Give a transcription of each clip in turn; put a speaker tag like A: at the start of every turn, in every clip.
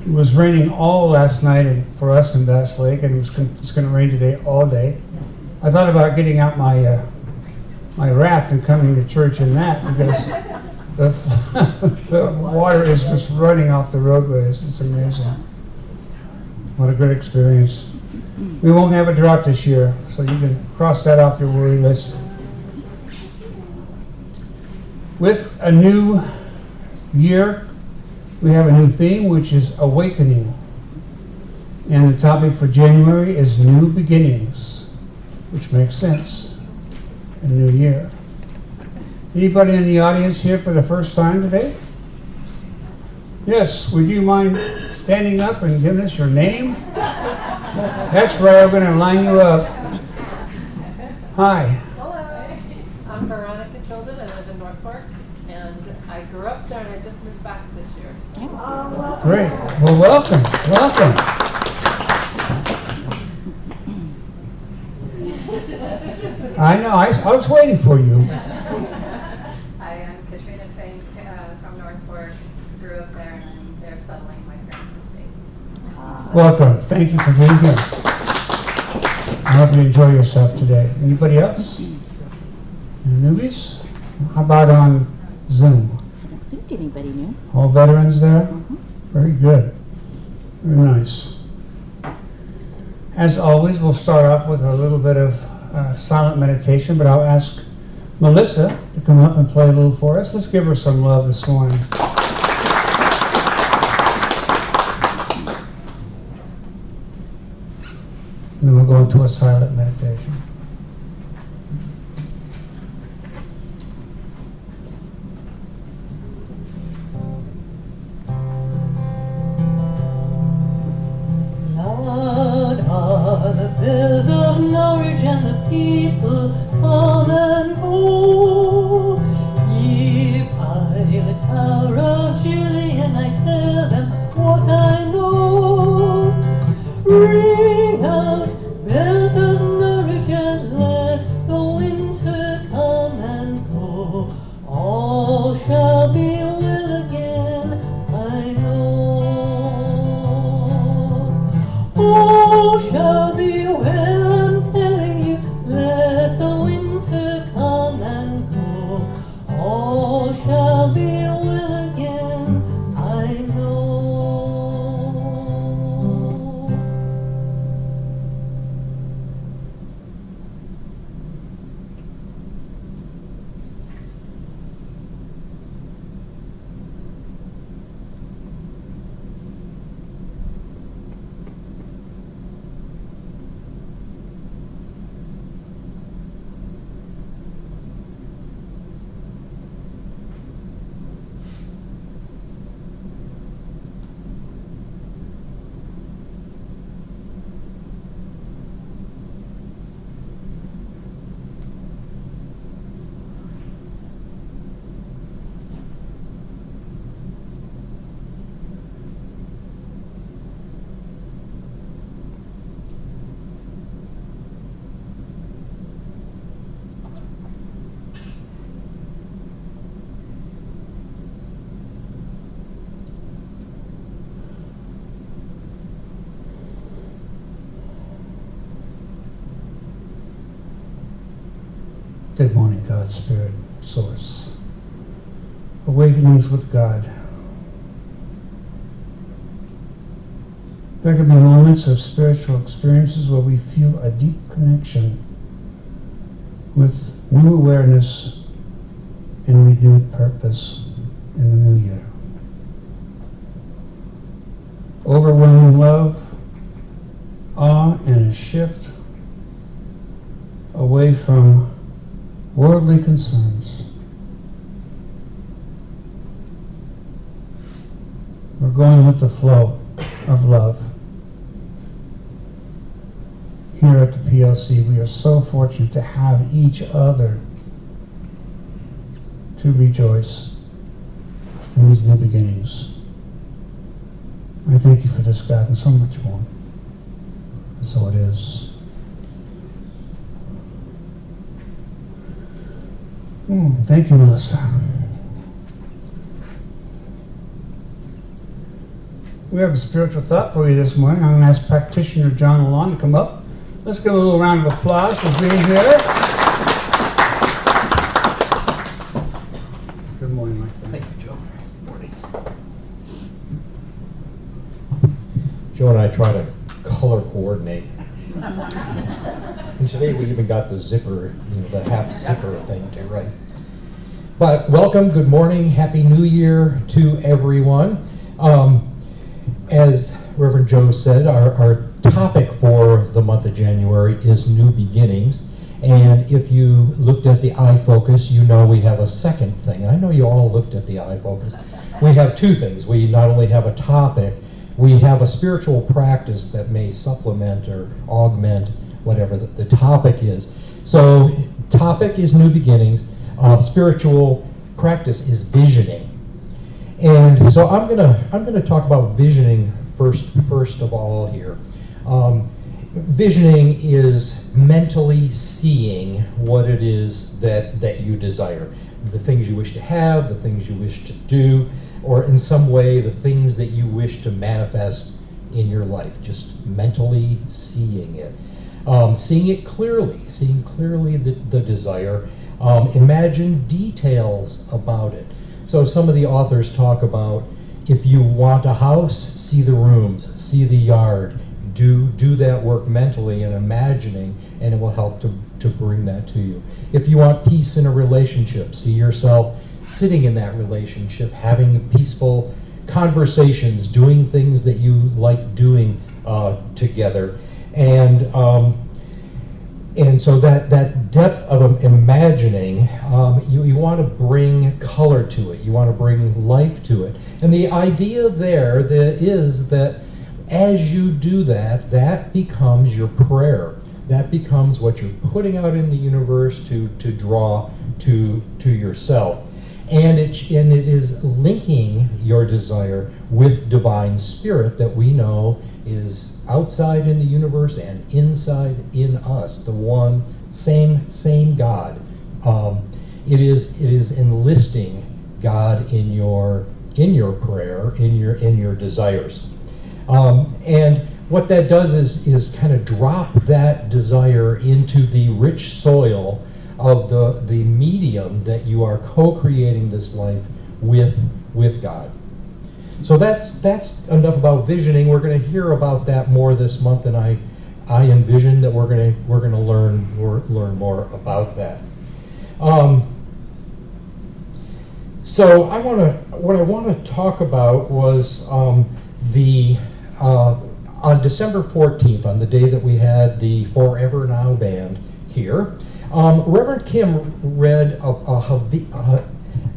A: It was raining all last night for us in Bass Lake, and it's going to rain today all day. I thought about getting out my my raft and coming to church in that, because the water is just running off the roadways. It's amazing. What a great experience. We won't have a drought this year, so you can cross that off your worry list. With a new year, we have a new theme, which is awakening. And the topic for January is new beginnings, which makes sense. A new year. Anybody in the audience here for the first time today? Yes, would you mind standing up and giving us your name? That's right, I'm going to line you up. Hi.
B: Hello. I'm Veronica Tilden. I live in North Fork, and I grew up there, and I just moved back this year. So.
A: Great. Well, welcome. Welcome. I know. I was waiting for you.
C: Hi, I'm Katrina Fink from North Fork. Grew up there, and I'm there settling my parents' estate.
A: Welcome. Thank you for being here. I hope you enjoy yourself today. Anybody else? Any newbies? How about on Zoom?
D: I don't think anybody knew.
A: All veterans there? Very good. Very nice. As always, we'll start off with a little bit of silent meditation, but I'll ask Melissa to come up and play a little for us. Let's give her some love this morning. And then we'll go into a silent meditation.
E: Loud are the bells of Norwich, and the people come and go. Here by the Tower of Julian, I tell them what I know. Ring out, bells of Norwich, and let the winter come and go. All shall be well again, I know. All shall be well, I'm telling you, let the winter come and go. All shall be well again, I know.
A: Good morning, God, Spirit, Source. Awakenings with God. There can be moments of spiritual experiences where we feel a deep connection with new awareness and renewed purpose in the new year. Overwhelming love, awe, and a shift away from worldly concerns. We're going with the flow of love. Here at the PLC, we are so fortunate to have each other to rejoice in these new beginnings. I thank you for this, God, and so much more. And so it is. Thank you, Melissa. We have a spiritual thought for you this morning. I'm going to ask Practitioner John LaLonde to come up. Let's give a little round of applause for being here. Good morning, my friend.
D: Thank you, Joe. Good morning. Joe and I try to color coordinate. And today we even got the zipper, the half zipper thing too, right? But welcome, good morning, Happy New Year to everyone. As Reverend Joe said, our topic for the month of January is new beginnings. And if you looked at the iFocus, you know we have a second thing. I know you all looked at the iFocus. We have two things. We not only have a topic, we have a spiritual practice that may supplement or augment whatever the topic is. So topic is new beginnings. Spiritual practice is visioning. And so I'm gonna talk about visioning first of all here. Visioning is mentally seeing what it is that you desire. The things you wish to have, the things you wish to do, or in some way the things that you wish to manifest in your life. Just mentally seeing it. Seeing it clearly, seeing clearly the desire. Imagine details about it. So some of the authors talk about if you want a house, see the rooms, see the yard. Do that work mentally and imagining, and it will help to bring that to you. If you want peace in a relationship, see yourself sitting in that relationship, having peaceful conversations, doing things that you like doing together. And so that depth of imagining, you want to bring color to it. You want to bring life to it. And the idea there is that as you do that, that becomes your prayer. That becomes what you're putting out in the universe to draw to yourself. And it is linking your desire with divine spirit that we know is outside in the universe and inside in us, the one same God. It is enlisting God in your prayer, in your desires. And what that does is kind of drop that desire into the rich soil of the medium that you are co-creating this life with God. So that's enough about visioning. We're going to hear about that more this month, and I envision that we're going to learn more about that. So what I want to talk about was on December 14th, on the day that we had the Forever Now band here, Reverend Kim read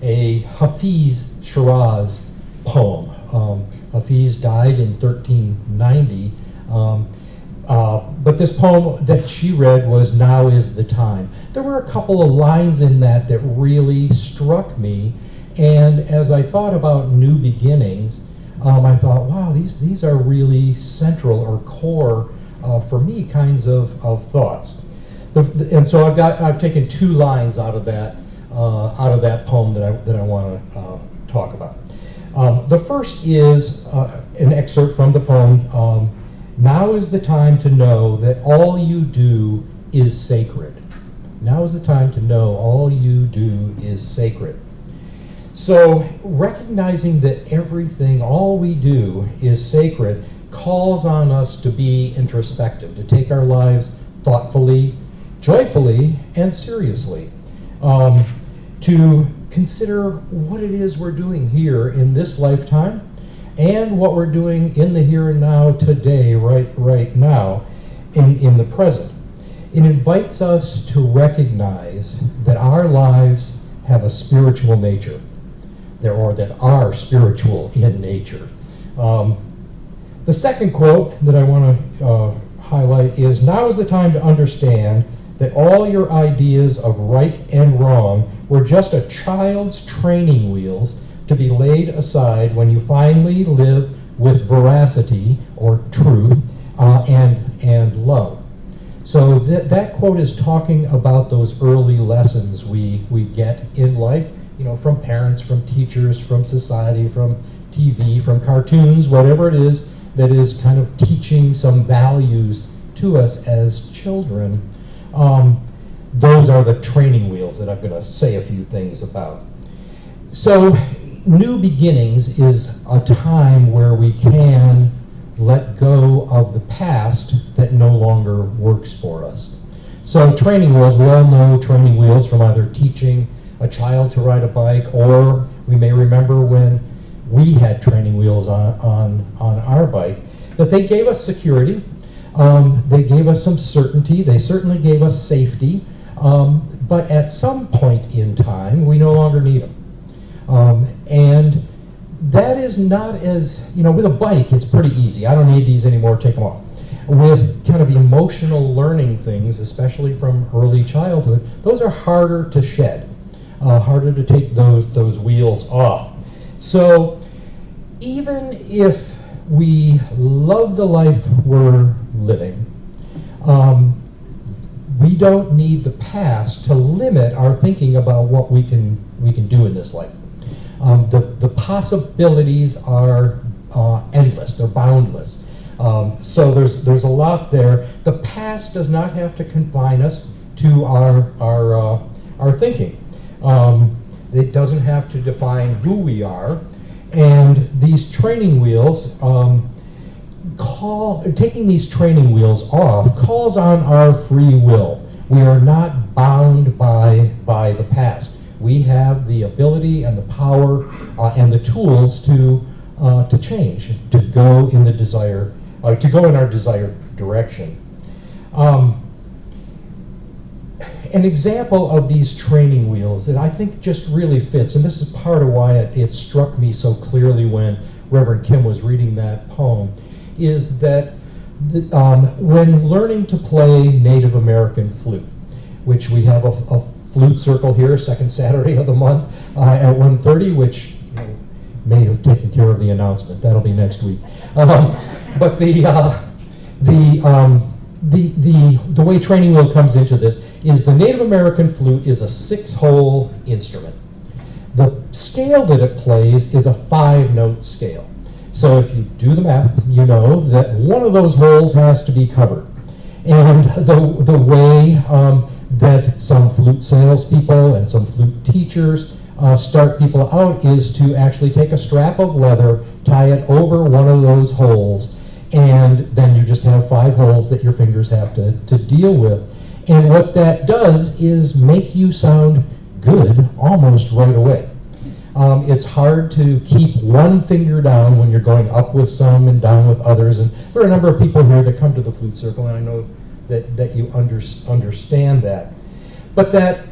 D: a Hafiz Shiraz poem. Hafiz died in 1390, but this poem that she read was "Now is the Time." There were a couple of lines in that really struck me, and as I thought about new beginnings, I thought, wow, these are really central or core for me kinds of thoughts. And so I've taken two lines out of that poem that I want to talk about. The first is an excerpt from the poem. Now is the time to know that all you do is sacred. Now is the time to know all you do is sacred. So recognizing that everything, all we do is sacred, calls on us to be introspective, to take our lives thoughtfully, joyfully, and seriously, to consider what it is we're doing here in this lifetime and what we're doing in the here and now today, right now, in the present. It invites us to recognize that our lives have a spiritual nature, or that are spiritual in nature. The second quote that I want to highlight is, now is the time to understand that all your ideas of right and wrong were just a child's training wheels to be laid aside when you finally live with veracity or truth and love. So that quote is talking about those early lessons we get in life, from parents, from teachers, from society, from TV, from cartoons, whatever it is that is kind of teaching some values to us as children. Those are the training wheels that I'm going to say a few things about. So, new beginnings is a time where we can let go of the past that no longer works for us. So training wheels, we all know training wheels from either teaching a child to ride a bike, or we may remember when we had training wheels on our bike, that they gave us security, they gave us some certainty, they certainly gave us safety, but at some point in time, we no longer need them. And that is not as, with a bike, it's pretty easy. I don't need these anymore, take them off. With kind of emotional learning things, especially from early childhood, those are harder to shed, harder to take those wheels off. So even if we love the life we're living, we don't need the past to limit our thinking about what we can do in this life. The possibilities are endless, they're boundless. So there's a lot there. The past does not have to confine us to our thinking. It doesn't have to define who we are. And these training wheels, taking these training wheels off calls on our free will. We are not bound by the past. We have the ability and the power and the tools to change, to go in our desired direction. An example of these training wheels that I think just really fits, and this is part of why it struck me so clearly when Reverend Kim was reading that poem, is that when learning to play Native American flute, which we have a flute circle here, second Saturday of the month at 1:30, which may have taken care of the announcement. That'll be next week. But the way training wheel comes into this is the Native American flute is a 6-hole instrument. The scale that it plays is a 5-note scale. So if you do the math, you know that one of those holes has to be covered. And the way that some flute salespeople and some flute teachers start people out is to actually take a strap of leather, tie it over one of those holes, and then you just have 5 holes that your fingers have to deal with. And what that does is make you sound good almost right away. It's hard to keep one finger down when you're going up with some and down with others. And there are a number of people here that come to the flute circle, and I know that you understand that. But that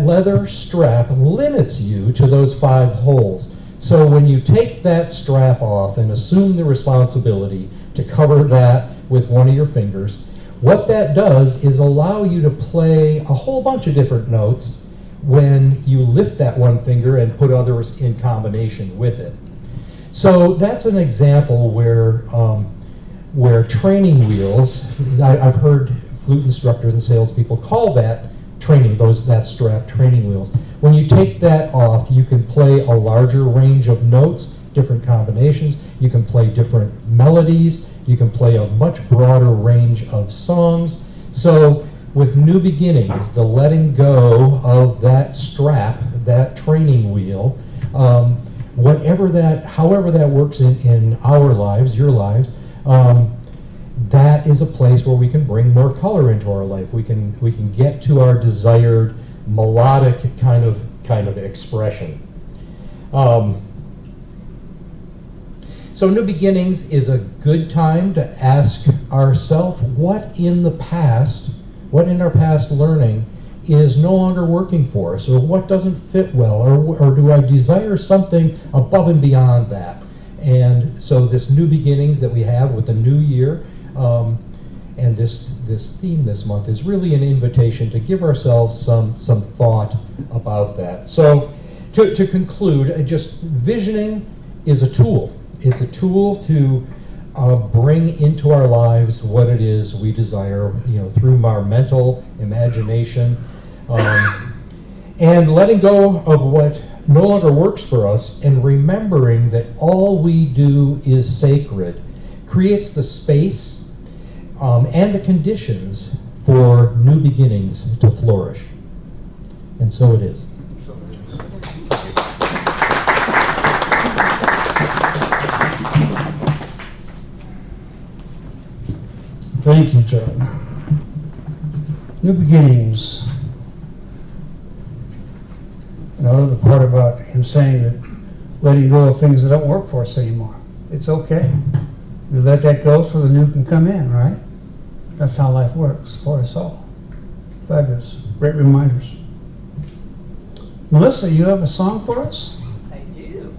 D: leather strap limits you to those 5 holes. So when you take that strap off and assume the responsibility to cover that with one of your fingers, what that does is allow you to play a whole bunch of different notes when you lift that one finger and put others in combination with it. So that's an example where training wheels, I've heard flute instructors and salespeople call that training, that strap training wheels. When you take that off, you can play a larger range of notes, different combinations, you can play different melodies, you can play a much broader range of songs. So with new beginnings, the letting go of that strap, that training wheel, however that works in our lives, your lives, that is a place where we can bring more color into our life. We can get to our desired melodic kind of expression. So new beginnings is a good time to ask ourselves what in our past learning is no longer working for us, or what doesn't fit well, or do I desire something above and beyond that? And so this new beginnings that we have with the new year, and this theme this month is really an invitation to give ourselves some thought about that. So to conclude, just visioning is a tool. It's a tool to bring into our lives what it is we desire, through our mental imagination, and letting go of what no longer works for us, and remembering that all we do is sacred creates the space and the conditions for new beginnings to flourish. And so it is.
A: Thank you, Joe. New beginnings. The part about him saying that letting go of things that don't work for us anymore. It's okay. We let that go so the new can come in, right? That's how life works for us all. Fabulous. Great reminders. Melissa, you have a song for us?
F: I do.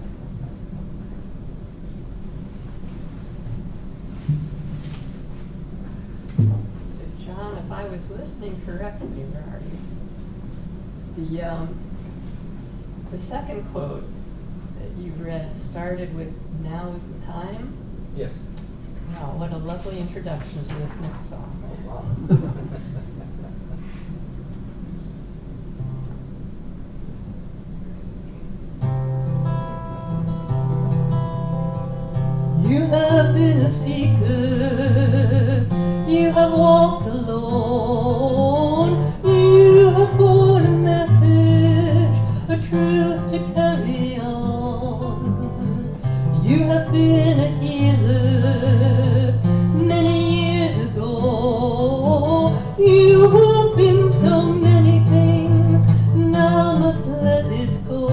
F: So John, if I was listening correctly, where are you? The second quote that you read started with "Now is the time."
D: Yes.
F: Wow, what a lovely introduction to this next song.
E: You have been a seeker, you have walked alone, you have borne a message, a truth to carry on. You have been a healer many years ago, you have been so many things, now must let it go.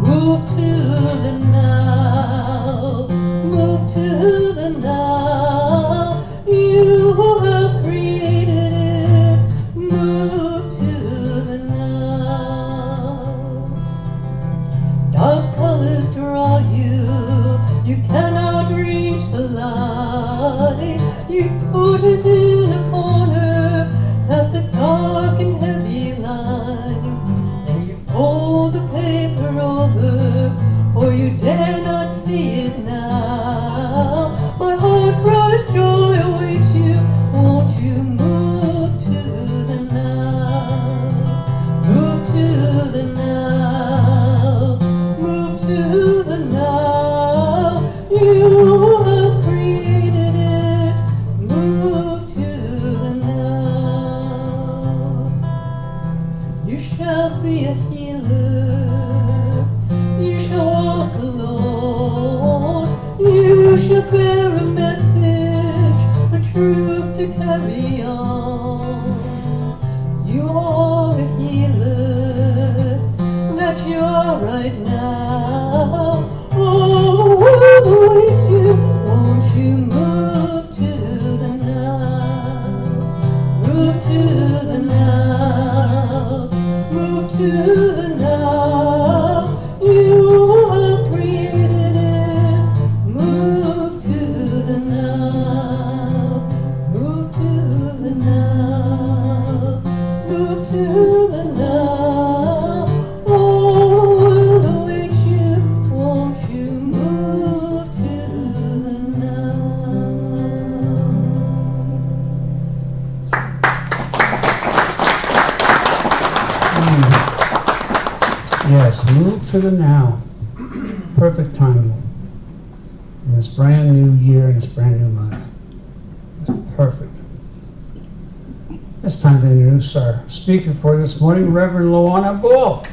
E: Move to the now, move to the now. You have created it. Move to the now. Dark colors draw you. You cannot reach the light. You put it in a corner past the dark and heavy line. And you fold the paper over, for you dare not see it now. My heart cries joy awaits you. Won't you move to the now? Move to the now. Move to the now. You have created it. Move to the now. You shall be a healer. You shall walk alone. You shall bear a message, a truth to carry on. You are a healer, that you are right now. Oh, the world awaits you. Won't you move to the now? Move to the now. Move to the now. You have created it. Move to the now. Move to the now. Move to the now. Oh, the world awaits you. Won't you move to the now?
A: Yes, move to the now. Perfect timing. In this brand new year, in this brand new month. It's perfect. It's time to introduce our speaker for this morning, Reverend LaLonde Bull.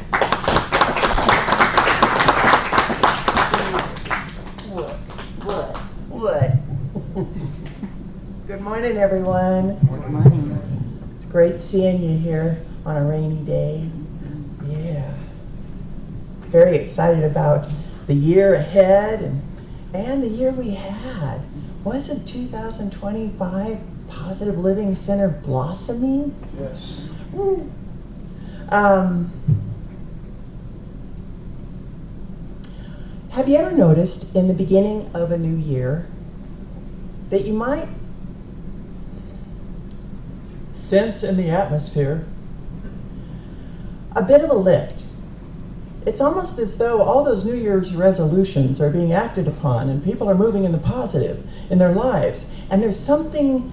G: What? Good morning, everyone.
E: Good morning.
G: It's great seeing you here on a rainy day. Yeah. Very excited about the year ahead and the year we had. Wasn't 2025 Positive Living Center blossoming?
A: Yes.
G: Have you ever noticed in the beginning of a new year that you might sense in the atmosphere a bit of a lift? It's almost as though all those New Year's resolutions are being acted upon and people are moving in the positive in their lives, and there's something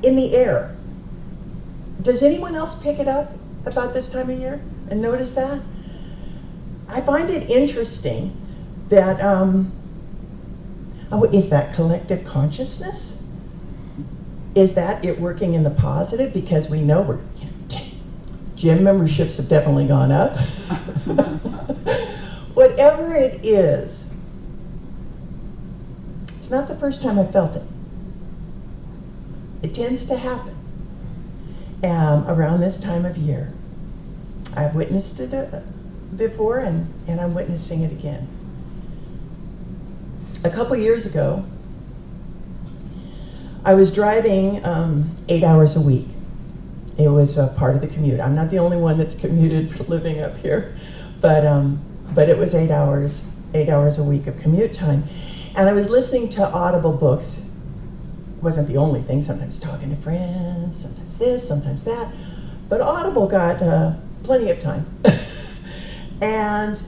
G: in the air. Does anyone else pick it up about this time of year and notice that? I find it interesting that, is that collective consciousness? Is that it working in the positive? Because we know gym memberships have definitely gone up. Whatever it is, it's not the first time I felt it. It tends to happen around this time of year. I've witnessed it before, and I'm witnessing it again. A couple years ago, I was driving 8 hours a week. It was a part of the commute. I'm not the only one that's commuted living up here, but it was 8 hours a week of commute time. And I was listening to Audible books. It wasn't the only thing, sometimes talking to friends, sometimes this, sometimes that. But Audible got plenty of time. And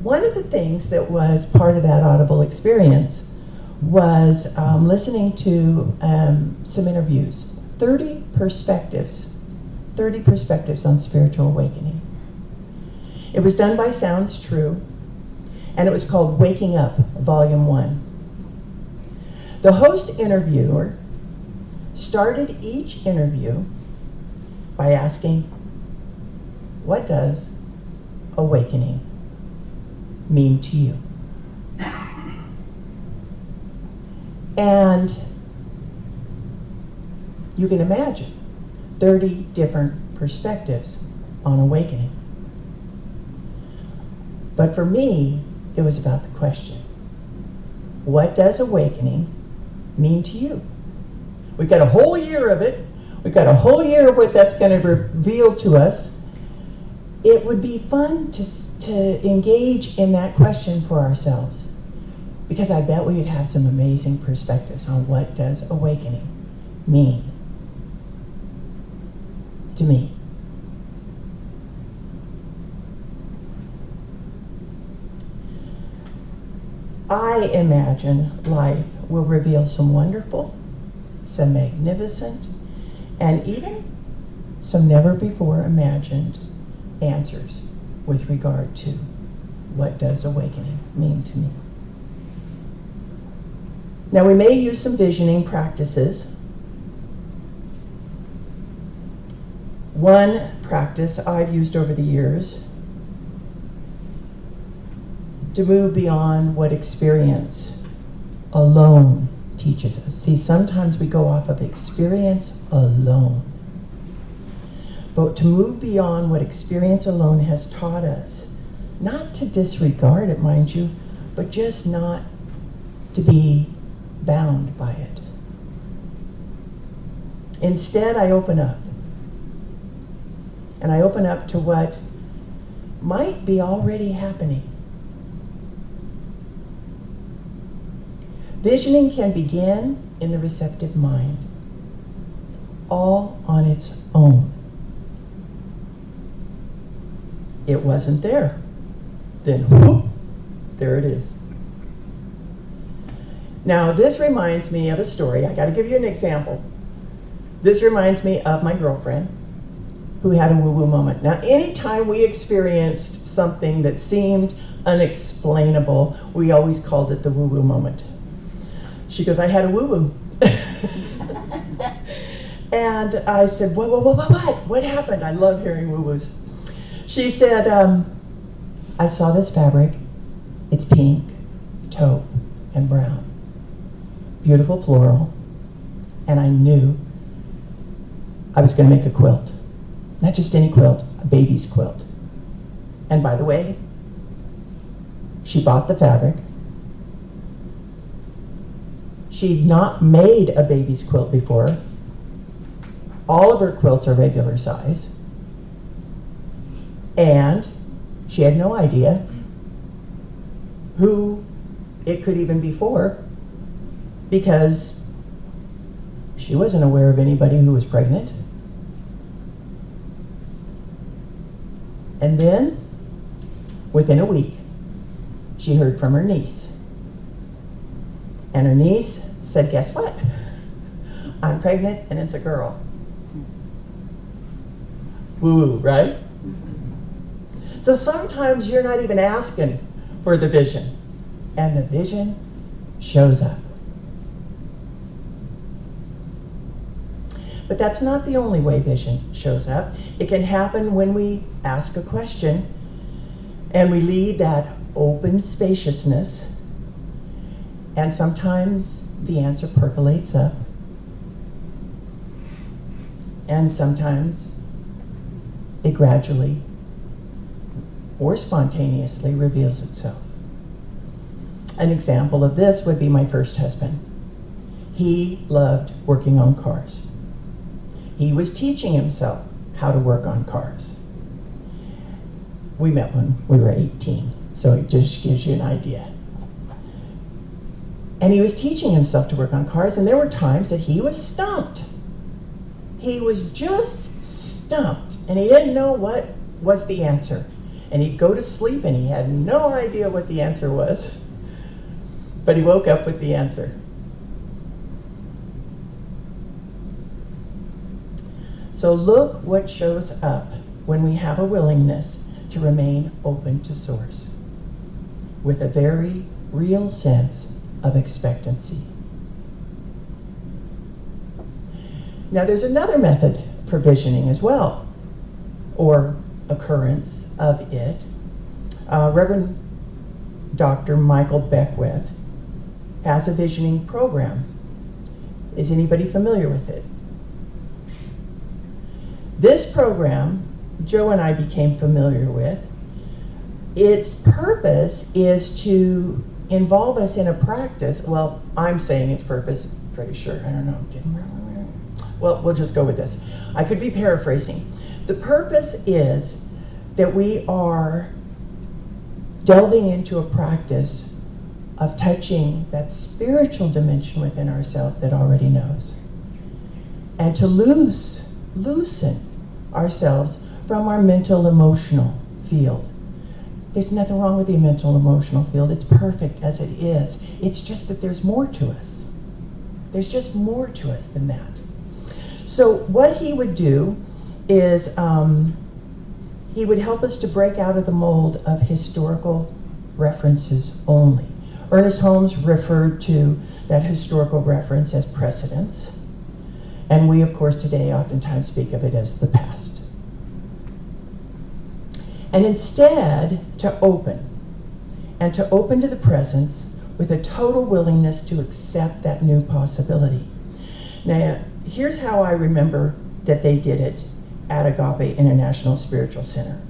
G: one of the things that was part of that Audible experience was listening to some interviews. 30 perspectives on spiritual awakening. It was done by Sounds True, and it was called Waking Up, Volume 1. The host interviewer started each interview by asking, what does awakening mean to you? And you can imagine 30 different perspectives on awakening. But for me, it was about the question, what does awakening mean to you? We've got a whole year of it. We've got a whole year of what that's going to reveal to us. It would be fun to engage in that question for ourselves, because I bet we would have some amazing perspectives on what does awakening mean to me. I imagine life will reveal some wonderful, some magnificent, and even some never before imagined answers with regard to what does awakening mean to me. Now, we may use some visioning practices. One practice I've used over the years to move beyond what experience alone teaches us. See, sometimes we go off of experience alone. But to move beyond what experience alone has taught us, not to disregard it, mind you, but just not to be bound by it. Instead, I open up. And I open up to what might be already happening. Visioning can begin in the receptive mind, all on its own. It wasn't there. Then, whoop, there it is. Now, this reminds me of a story. I got to give you an example. This reminds me of my girlfriend who had a woo-woo moment. Now, anytime we experienced something that seemed unexplainable, we always called it the woo-woo moment. She goes, I had a woo-woo. And I said, what? What happened? I love hearing woo-woos. She said, I saw this fabric. It's pink, taupe, and brown. Beautiful floral. And I knew I was going to make a quilt. Not just any quilt, a baby's quilt. And by the way, she bought the fabric. She'd not made a baby's quilt before. All of her quilts are regular size. And she had no idea who it could even be for, because she wasn't aware of anybody who was pregnant. And then, within a week, she heard from her niece. And her niece said, guess what? I'm pregnant and it's a girl. Woo-woo, right? So sometimes you're not even asking for the vision, and the vision shows up. But that's not the only way vision shows up. It can happen when we ask a question and we lead that open spaciousness, and sometimes the answer percolates up, and sometimes it gradually or spontaneously reveals itself. An example of this would be my first husband. He loved working on cars. He was teaching himself how to work on cars. We met when we were 18, so it just gives you an idea. And he was teaching himself to work on cars, and there were times that he was stumped. He was just stumped, and he didn't know what was the answer. And he'd go to sleep, and he had no idea what the answer was. But he woke up with the answer. So look what shows up when we have a willingness to remain open to Source, with a very real sense of expectancy. Now there's another method for visioning as well, or occurrence of it. Reverend Dr. Michael Beckwith has a visioning program. Is anybody familiar with it? This program, Joe and I became familiar with. Its purpose is to involve us in a practice. Well, I'm saying its purpose, pretty sure, I don't know. Well, we'll just go with this. I could be paraphrasing. The purpose is that we are delving into a practice of touching that spiritual dimension within ourselves that already knows, and to loosen ourselves from our mental emotional field. There's nothing wrong with the mental emotional field. It's perfect as it is. It's just that there's more to us. There's just more to us than that. So what he would do is he would help us to break out of the mold of historical references only. Ernest Holmes referred to that historical reference as precedence, and we, of course, today oftentimes speak of it as the past. And instead, to open to the presence with a total willingness to accept that new possibility. Now, here's how I remember that they did it at Agape International Spiritual Center.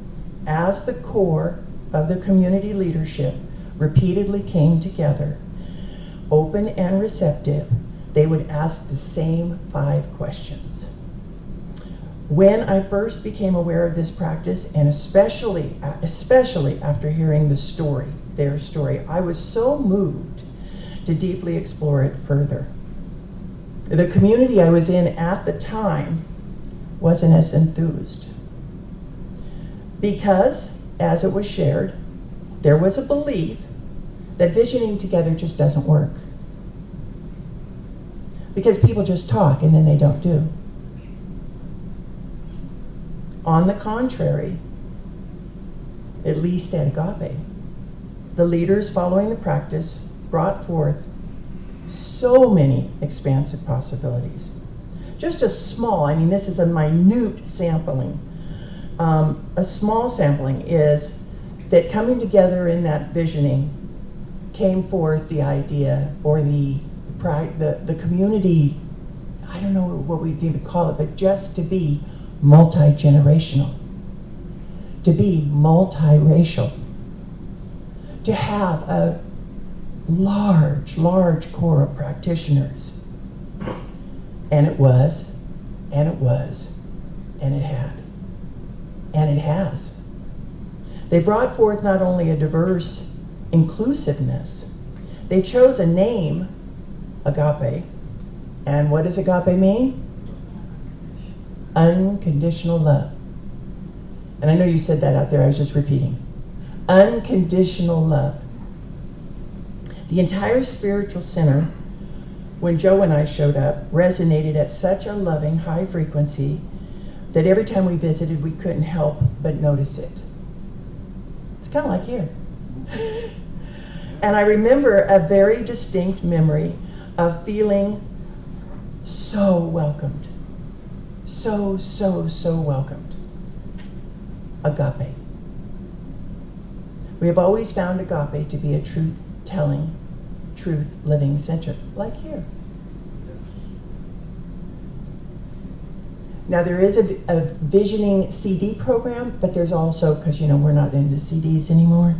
G: As the core of the community leadership repeatedly came together, open and receptive, they would ask the same 5 questions. When I first became aware of this practice, and especially after hearing their story, I was so moved to deeply explore it further. The community I was in at the time wasn't as enthused, because, as it was shared, there was a belief that visioning together just doesn't work, because people just talk and then they don't do. On the contrary, at least at Agape, the leaders following the practice brought forth so many expansive possibilities. Just a small, this is a minute sampling. A small sampling is that coming together in that visioning came forth the idea, or the community, I don't know what we'd even call it, but just to be multi-generational, to be multiracial, to have a large core of practitioners. And it was, and it was, and it had, and it has. They brought forth not only a diverse inclusiveness, they chose a name, Agape. And what does Agape mean? Unconditional love. And I know you said that out there, I was just repeating. Unconditional love. The entire spiritual center, when Joe and I showed up, resonated at such a loving high frequency that every time we visited, we couldn't help but notice it. kind of like here. And I remember a very distinct memory of feeling so welcomed. So, so, so welcomed. Agape. We have always found agape to be a truth-telling, truth-living center, like here. Now there is a visioning CD program, but there's also, because you know we're not into CDs anymore,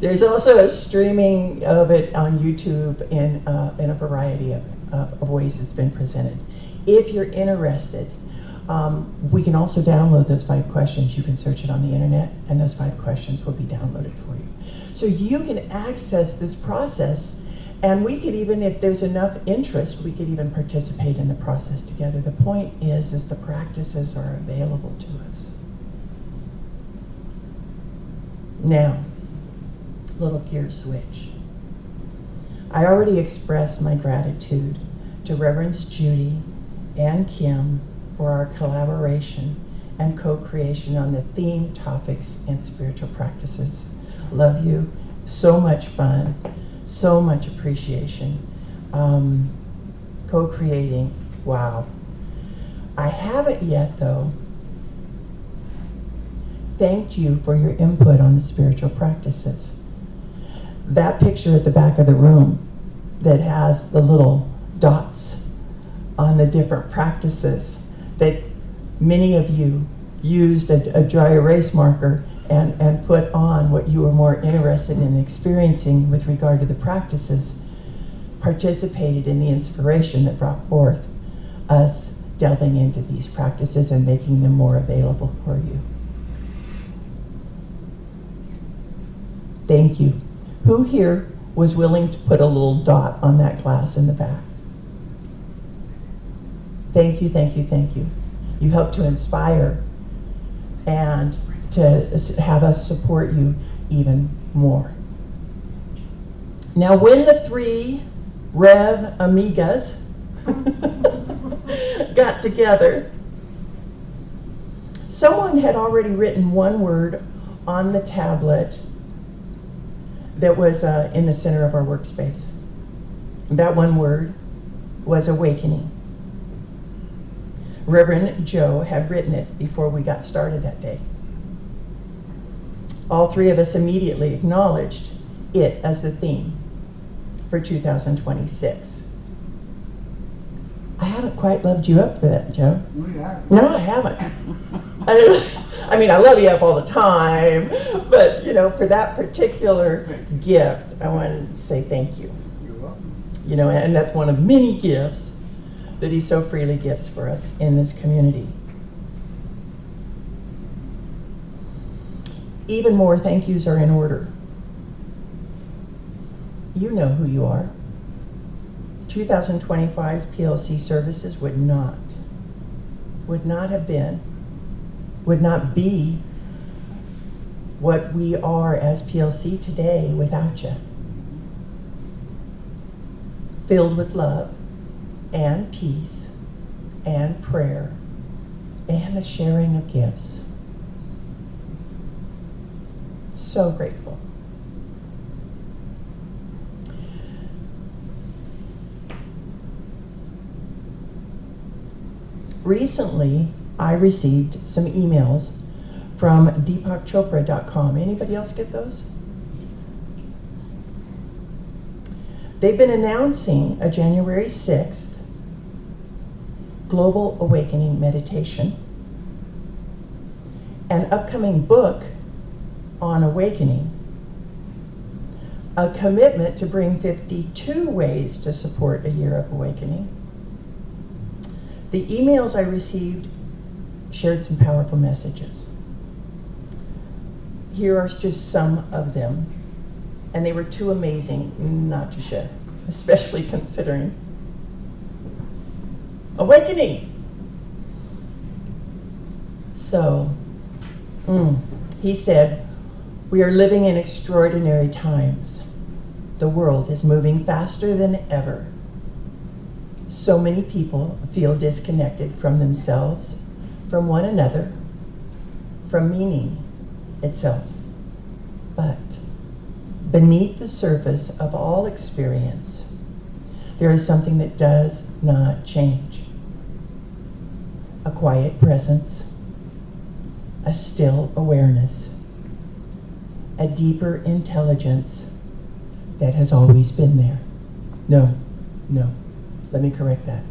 G: there's also a streaming of it on YouTube in a variety of ways it's been presented. If you're interested, we can also download those 5 questions. You can search it on the internet, and those 5 questions will be downloaded for you. So you can access this process, and we could even, if there's enough interest, we could even participate in the process together. The point is the practices are available to us. Now, little gear switch. I already expressed my gratitude to Reverends Judy and Kim for our collaboration and co-creation on the theme topics and spiritual practices. Love you. So much fun. So much appreciation. Co-creating. Wow. I haven't yet, though, thanked you for your input on the spiritual practices. That picture at the back of the room that has the little dots on the different practices, that many of you used a dry erase marker and put on what you were more interested in experiencing with regard to the practices, participated in the inspiration that brought forth us delving into these practices and making them more available for you. Thank you. Who here was willing to put a little dot on that glass in the back? Thank you, thank you, thank you. You helped to inspire and to have us support you even more. Now, when the 3 Rev Amigas got together, someone had already written one word on the tablet that was in the center of our workspace. That one word was awakening. Reverend Joe had written it before we got started that day. All 3 of us immediately acknowledged it as the theme for 2026. I haven't quite loved you up for that, Joe. No, I haven't. I mean, I love you up all the time, but you know, for that particular gift, I wanted to say thank you.
A: You're welcome.
G: You know, and that's one of many gifts that he so freely gives for us in this community. Even more thank yous are in order. You know who you are. 2025's PLC services would not have been, would not be what we are as PLC today without you. Filled with love and peace and prayer and the sharing of gifts. So grateful. Recently, I received some emails from deepakchopra.com. Anybody else get those? They've been announcing a January 6th Global Awakening Meditation, an upcoming book on awakening, a commitment to bring 52 ways to support a year of awakening. The emails I received shared some powerful messages. Here are just some of them, and they were too amazing not to share, especially considering awakening. So, he said, we are living in extraordinary times. The world is moving faster than ever. So many people feel disconnected from themselves, from one another, from meaning itself. But beneath the surface of all experience, there is something that does not change. A quiet presence, a still awareness, a deeper intelligence that has always been there. No, let me correct that.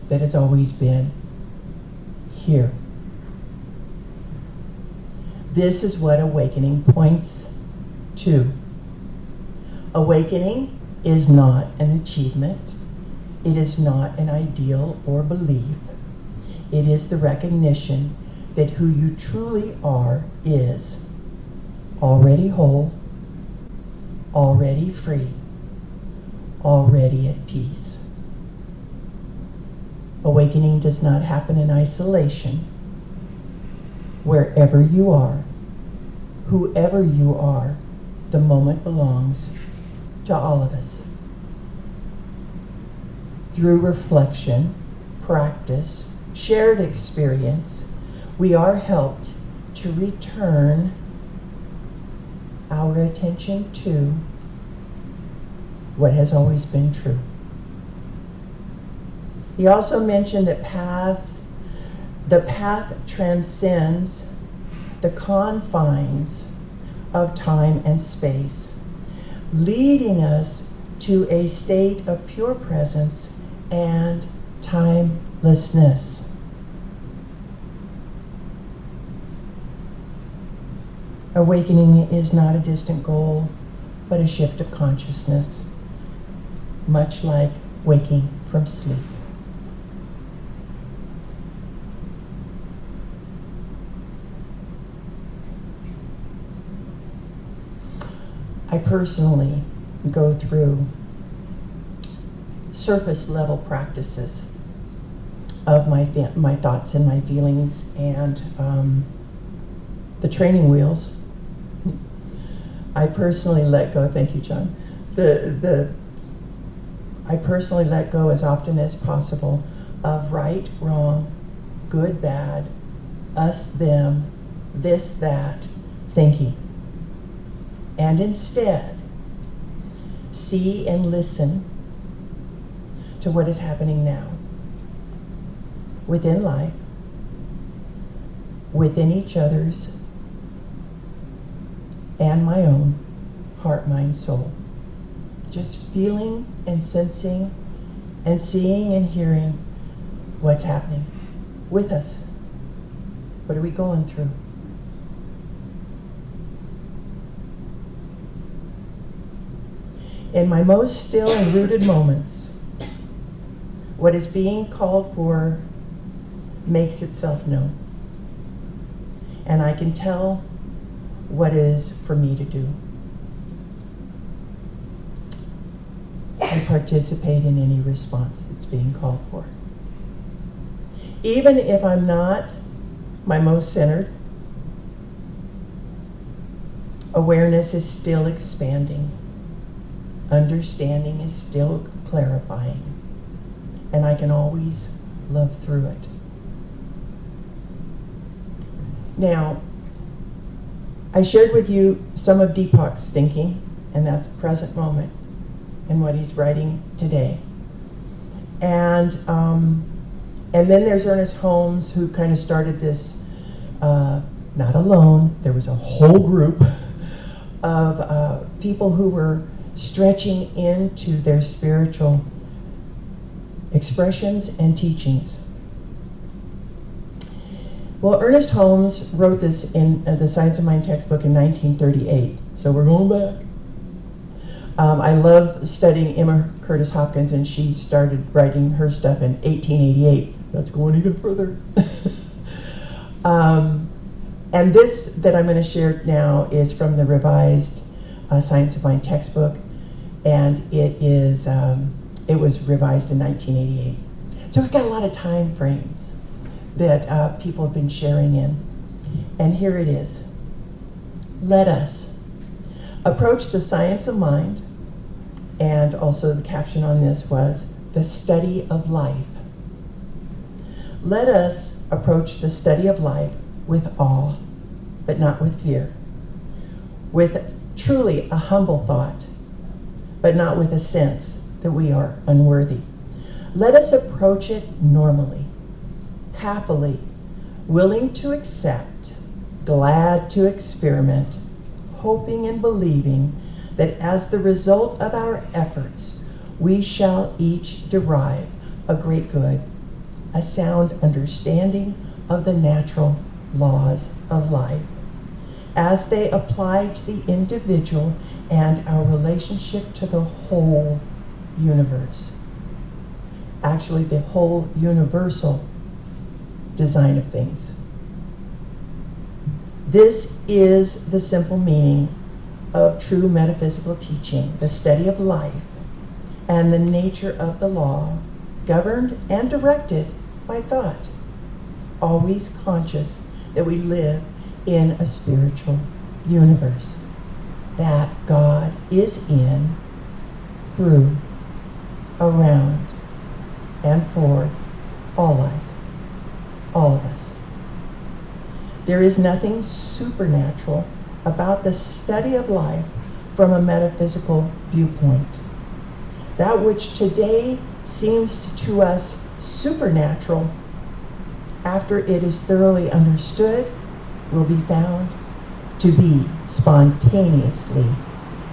G: That has always been here. This is what awakening points to. Awakening is not an achievement. It is not an ideal or belief. It is the recognition that who you truly are is already whole, already free, already at peace. Awakening does not happen in isolation. Wherever you are, whoever you are, the moment belongs to all of us. Through reflection, practice, shared experience, we are helped to return our attention to what has always been true. He also mentioned that the path transcends the confines of time and space, leading us to a state of pure presence and timelessness. Awakening is not a distant goal, but a shift of consciousness, much like waking from sleep. I personally go through surface level practices of my thoughts and my feelings and the training wheels. I personally let go. Thank you, John. I personally let go as often as possible of right, wrong, good, bad, us, them, this, that thinking. And instead, see and listen to what is happening now within life, within each other's, and my own heart, mind, soul. Just feeling and sensing and seeing and hearing what's happening with us. What are we going through? In my most still and rooted moments, what is being called for makes itself known. And I can tell what is for me to do. And participate in any response that's being called for. Even if I'm not my most centered, awareness is still expanding. Understanding is still clarifying. And I can always love through it. Now, I shared with you some of Deepak's thinking, and that's present moment, and what he's writing today. And then there's Ernest Holmes, who kind of started this, not alone, there was a whole group of people who were stretching into their spiritual expressions and teachings. Well, Ernest Holmes wrote this in the Science of Mind textbook in 1938, so we're going back. I love studying Emma Curtis Hopkins, and she started writing her stuff in 1888. That's going even further. And this that I'm going to share now is from the revised Science of Mind textbook, and it was revised in 1988. So we've got a lot of time frames that people have been sharing in. And here it is. Let us approach the science of mind, and also the caption on this was, the study of life. Let us approach the study of life with awe, but not with fear. with truly a humble thought, but not with a sense that we are unworthy. Let us approach it normally, happily, willing to accept, glad to experiment, hoping and believing that as the result of our efforts, we shall each derive a great good, a sound understanding of the natural laws of life as they apply to the individual and our relationship to the whole universe. Actually, the whole universal design of things. This is the simple meaning of true metaphysical teaching, the study of life and the nature of the law, governed and directed by thought, always conscious that we live in a spiritual universe, that God is in, through, around, and for all life, all of us. There is nothing supernatural about the study of life from a metaphysical viewpoint. That which today seems to us supernatural, after it is thoroughly understood, will be found to be spontaneously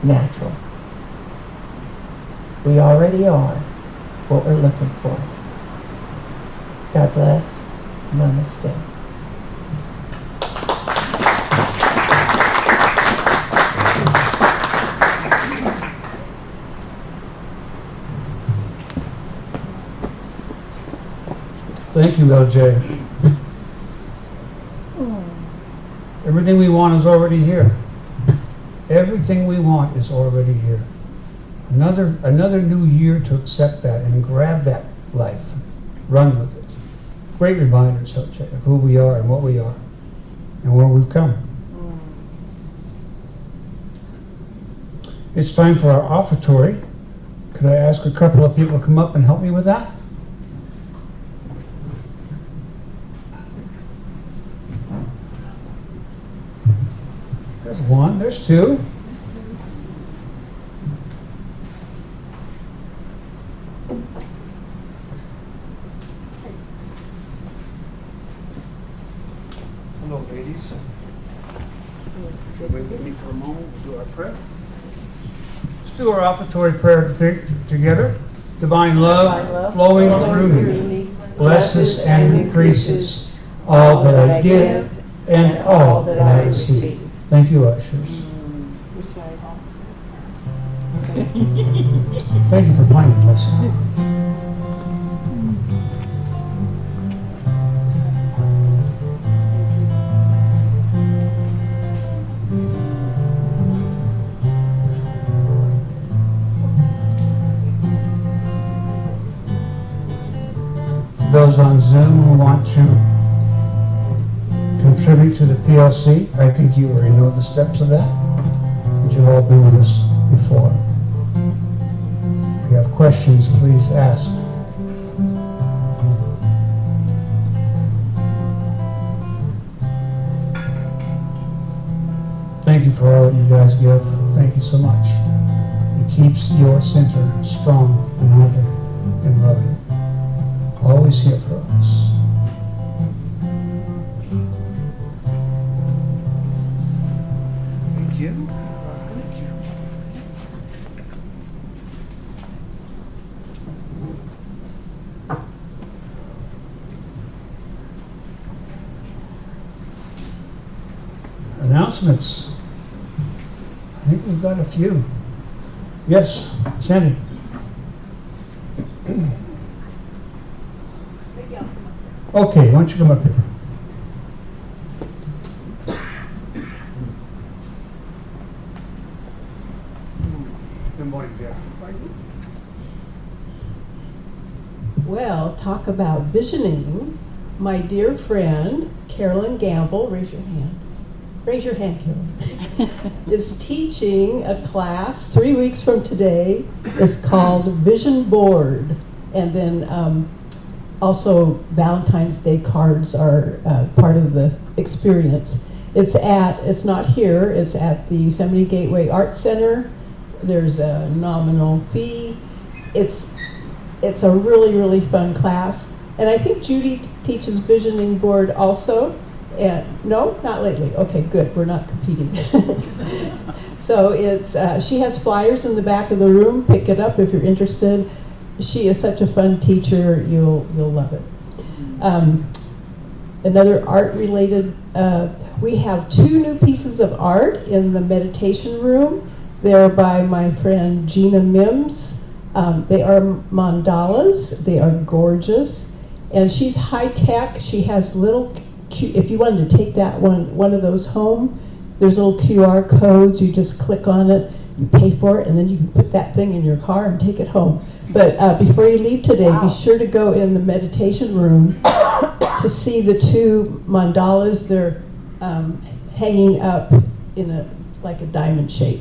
G: natural. We already are what we're looking for. God bless. Namaste.
A: Thank you, LJ. Everything we want is already here. Everything we want is already here. Another new year to accept that and grab that life. Run with it. Great reminders, LJ, of who we are and what we are and where we've come. It's time for our offertory. Could I ask a couple of people to come up and help me with that? There's one, there's two. Hello, ladies. Wait with me for a moment. We'll do our prayer. Let's do our offertory prayer together. Divine love flowing through me, blesses and increases all that I give and all that I receive. Thank you, ushers. Thank you for playing, Melissa. Those on Zoom who want to contribute to the PLC, I think you already know the steps of that. And you've all been with us before. If you have questions, please ask. Thank you for all that you guys give. Thank you so much. It keeps your center strong and humble and loving. Always here for us. Thank you. Thank you. Announcements. I think we've got a few. Yes, Sandy. Okay, why don't you come up here? Good morning, dear.
H: Well, talk about visioning. My dear friend, Carolyn Gamble, raise your hand. Raise your hand, Carolyn. Is teaching a class 3 weeks from today. It's called Vision Board. And then also Valentine's Day cards are part of the experience. It's not here, it's at the Yosemite Gateway Art Center. There's a nominal fee. It's a really, really fun class. And I think Judy teaches visioning board also. And no, not lately. Okay, good. We're not competing. So she has flyers in the back of the room. Pick it up if you're interested. She is such a fun teacher. You'll love it. Another art-related. We have 2 new pieces of art in the meditation room. They're by my friend Gina Mims. They are mandalas. They are gorgeous. And she's high-tech. She has little, if you wanted to take that one of those home, there's little QR codes. You just click on it, you pay for it, and then you can put that thing in your car and take it home. But before you leave today, be sure to go in the meditation room to see the 2 mandalas. They're hanging up in like a diamond shape.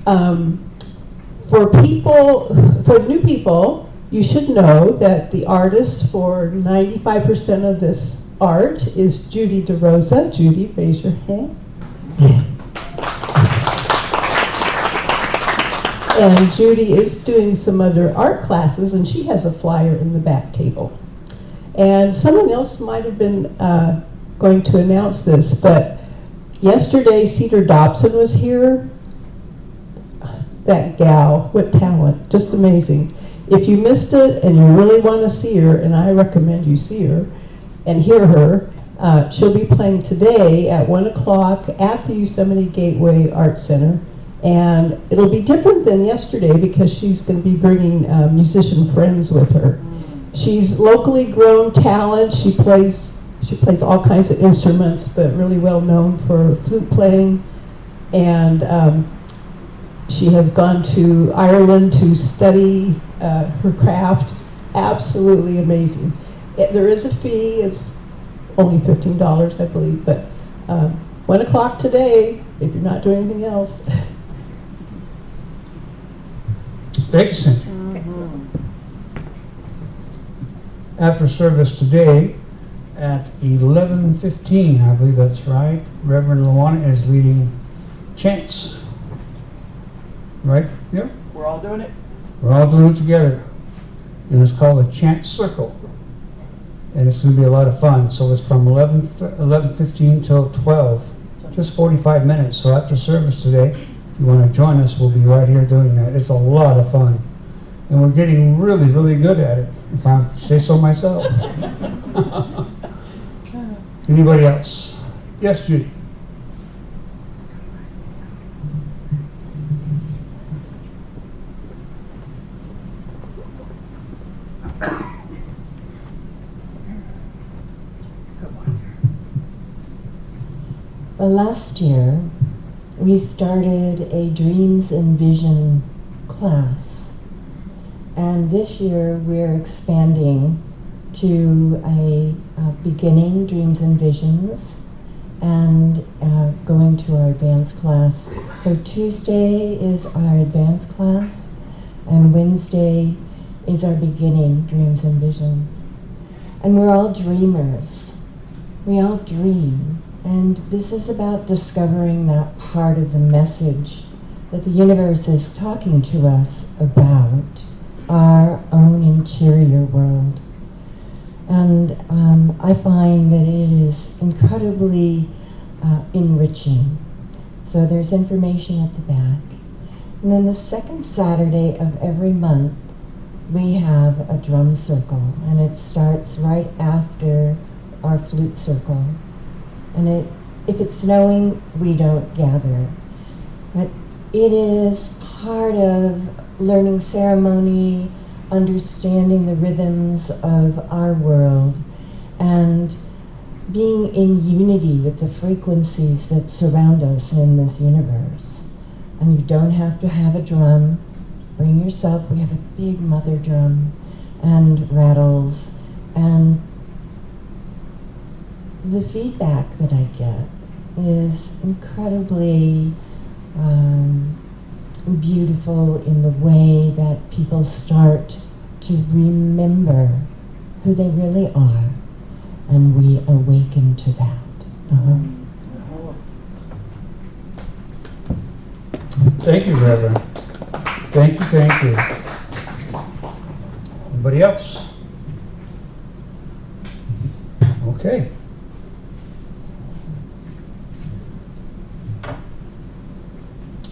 H: For the new people, you should know that the artist for 95% of this art is Judy DeRosa. Judy, raise your hand. And Judy is doing some other art classes, and she has a flyer in the back table. And someone else might have been going to announce this, but yesterday Cedar Dobson was here. That gal, what talent, just amazing. If you missed it and you really want to see her, and I recommend you see her and hear her, she'll be playing today at 1 o'clock at the Yosemite Gateway Art Center. And it'll be different than yesterday because she's going to be bringing musician friends with her. She's locally grown talent. She plays all kinds of instruments, but really well known for flute playing. And she has gone to Ireland to study her craft. Absolutely amazing. There is a fee. It's only $15, I believe. But 1 o'clock today, if you're not doing anything else.
A: Thank you, Cynthia. After service today at 11:15, I believe that's right, Reverend LaLonde is leading chants. Right? Yep.
I: We're all doing it?
A: We're all doing it together. And it's called a chant circle. And it's going to be a lot of fun. So it's from 11:15 till 12. Just 45 minutes. So after service today, if you want to join us, we'll be right here doing that. It's a lot of fun. And we're getting really, really good at it, if I say so myself. Anybody else? Yes, Judy.
J: Well, last year we started a Dreams and Vision class, and this year we're expanding to a beginning Dreams and Visions and going to our advanced class. So Tuesday is our advanced class and Wednesday is our beginning Dreams and Visions. And we're all dreamers. We all dream. And this is about discovering that part of the message that the universe is talking to us about our own interior world. And I find that it is incredibly enriching. So there's information at the back. And then the second Saturday of every month, we have a drum circle, and it starts right after our flute circle. And if it's snowing, we don't gather. But it is part of learning ceremony, understanding the rhythms of our world, and being in unity with the frequencies that surround us in this universe. And you don't have to have a drum. Bring yourself. We have a big mother drum and rattles, and the feedback that I get is incredibly beautiful in the way that people start to remember who they really are, and we awaken to that.
A: Thank you, Reverend. Thank you, thank you. Anybody else? Okay.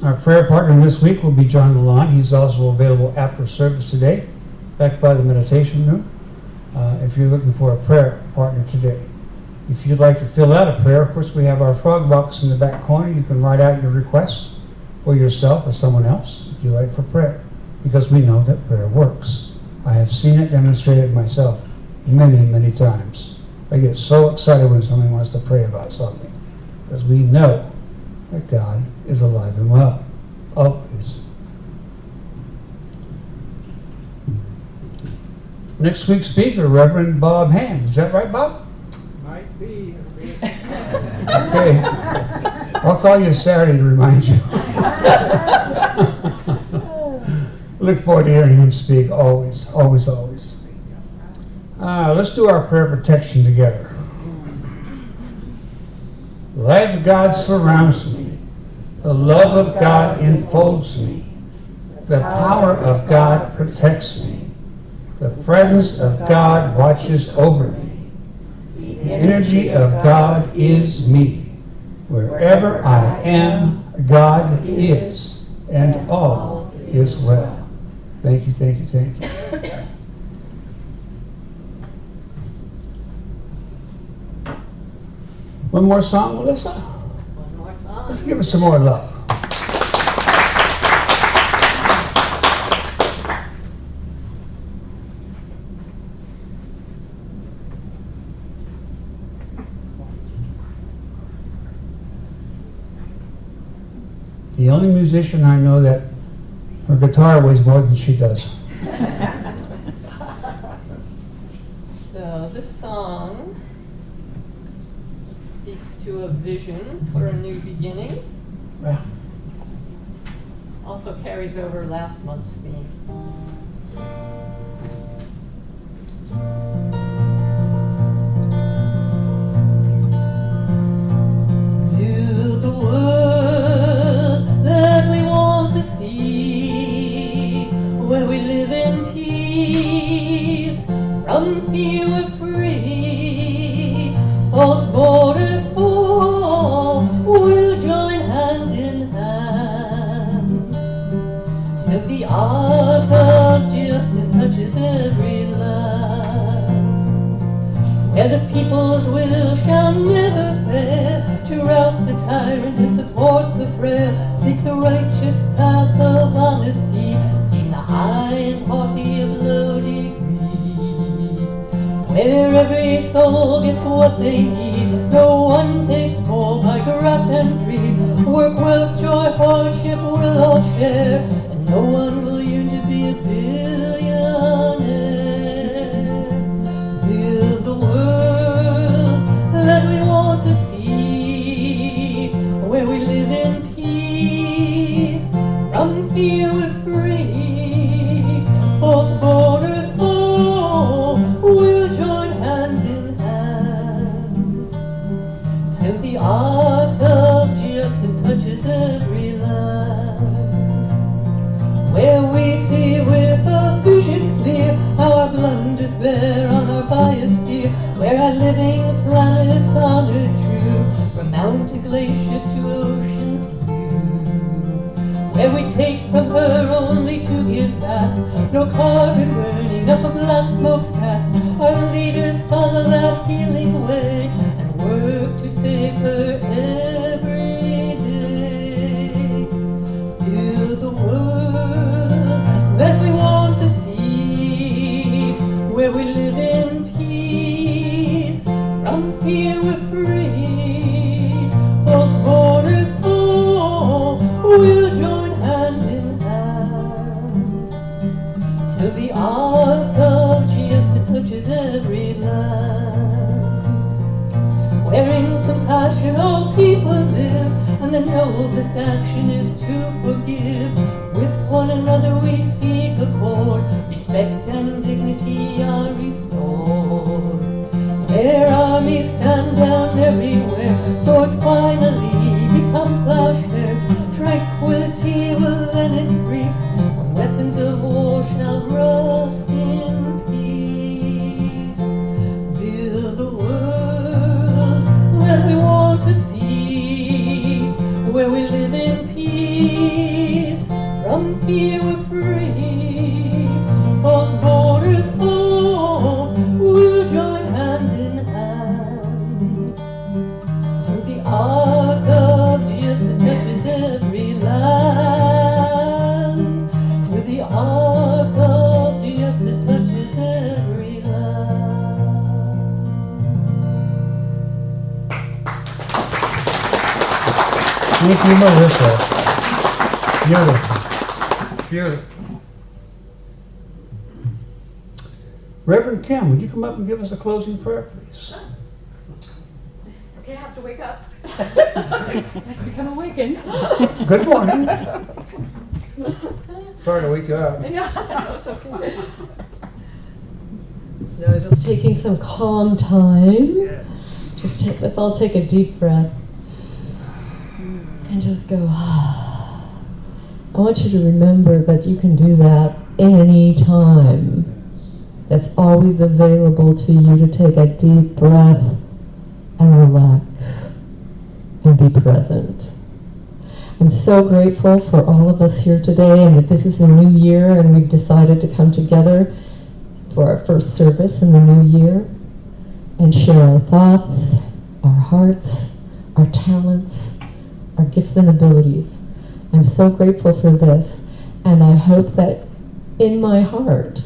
A: Our prayer partner this week will be John LaLonde. He's also available after service today, back by the meditation room, if you're looking for a prayer partner today. If you'd like to fill out a prayer, of course, we have our frog box in the back corner. You can write out your requests for yourself or someone else if you like for prayer, because we know that prayer works. I have seen it demonstrated myself many, many times. I get so excited when someone wants to pray about something, because we know that God is alive and well, always. Next week's speaker, Reverend Bob Hand. Is that right, Bob?
I: Might be.
A: Okay. I'll call you Saturday to remind you. Look forward to hearing him speak, always, always, always. Let's do our prayer protection together. The light of God surrounds me. The love of God enfolds me. The power of God protects me. The presence of God watches over me. The energy of God is me. Wherever I am, God is, and all is well. Thank you, thank you, thank you. One more song, Melissa?
F: One more song.
A: Let's give us some more love. The only musician I know that her guitar weighs more than she does.
F: So this song speaks to a vision for a new beginning.
A: Yeah.
F: Also carries over last month's theme.
E: Build the world that we want to see, where we live in peace, from fear we're free, false borders fall, we'll join hand in hand, till the ark of justice touches every land, where the people's will shall never fail, to rout the tyrant and support the frail, seek the righteous path of honesty, deem the high and haughty of low degree, where every soul gets what they need, no one takes more by graft and greed, work, wealth, joy, hardship we'll all share, and no one will yearn to be a billionaire. Build the world that we want to see, where we live in peace, from fear we're free, false borders fall, we'll join hand in hand, till the ark of justice touches every land, where we see with a vision clear our blunders bear on our bias steer, where our living planets honor true, from mountain glaciers to oceans blue, where we take from her only to give back, no carbon burning up a black smokestack, our leaders follow that healing way, and work to save her every day. Build the world that we want to see, where we live in peace, from fear we're free, false borders fall, we'll join hand in hand, till the ark of justice touches every land, where in compassion all people live, and the noblest action is to forgive. With one another we seek accord, respect and dignity are restored, where armies stand down everywhere, swords finally become plowshares, tranquility will where we live in peace, from fear we're free. Those borders home, we'll join hand in hand. Through the arc of justice touches every land. Through the arc of justice touches every land.
A: Thank you, Melissa. Beautiful. Beautiful. Reverend Kim, would you come up and give us a closing prayer, please?
B: Okay, I have to wake up. I've become awakened.
A: Good morning. Sorry to wake you up.
B: Yeah, it's okay.
F: No, just taking some calm time. Let's all take a deep breath. And just go, I want you to remember that you can do that anytime. That's always available to you to take a deep breath and relax and be present. I'm so grateful for all of us here today, and that this is a new year and we've decided to come together for our first service in the new year and share our thoughts, our hearts, our talents, our gifts and abilities. I'm so grateful for this, and I hope that in my heart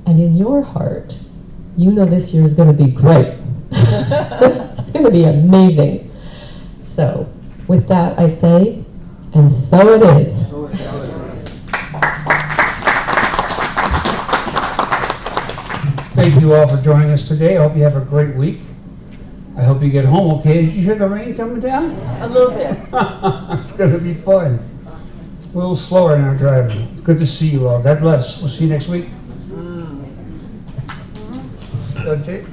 F: and in your heart, you know this year is going to be great. It's going to be amazing. So, with that I say, and so it is.
A: Thank you all for joining us today. I hope you have a great week. I hope you get home okay. Did you hear the rain coming down?
G: A little bit.
A: It's going to be fun. A little slower in our driving. Good to see you all. God bless. We'll see you next week. Okay.